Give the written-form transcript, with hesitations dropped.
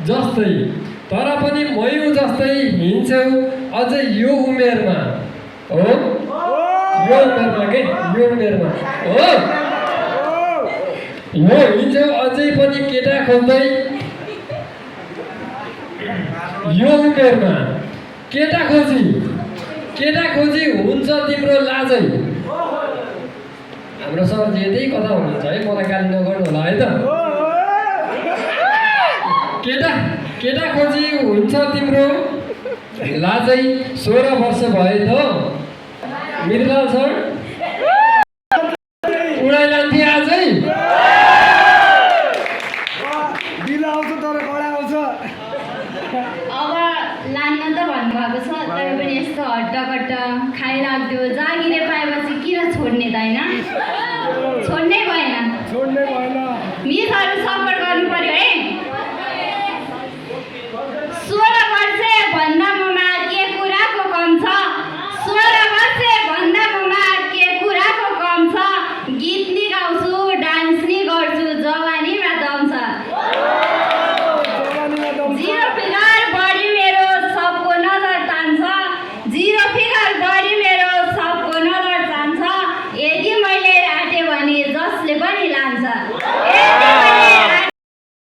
जस्तै तर पनि मयू जस्तै हिँड्छौ अझै यो उमेरमा हो यो उमेरमा के यो उमेरमा हो यो हिँड्छौ अझै पनि केटा खोज्दै यो उमेरमा केटा खोजी हुन्छ तिम्रो लाजै हाम्रो सरजी यतै कता हुनुहुन्छ है मलाई गाली नगर्नु होला है त केटा खोजी हुन्छ तिम्रो लाजै 16 वर्ष भयो त मृदुलाल सर उडाइ लान्थे आजै बिल आउँछ तर कडा आउँछ अब लान्न त भन्नुभएको छ तर पनि यस्तो हट्टकट्ट खाइराख्यो जागिरे पाएपछि किन छोड्ने त होइन छोड्नै भएन छोड्नै भएन मिसहरू सब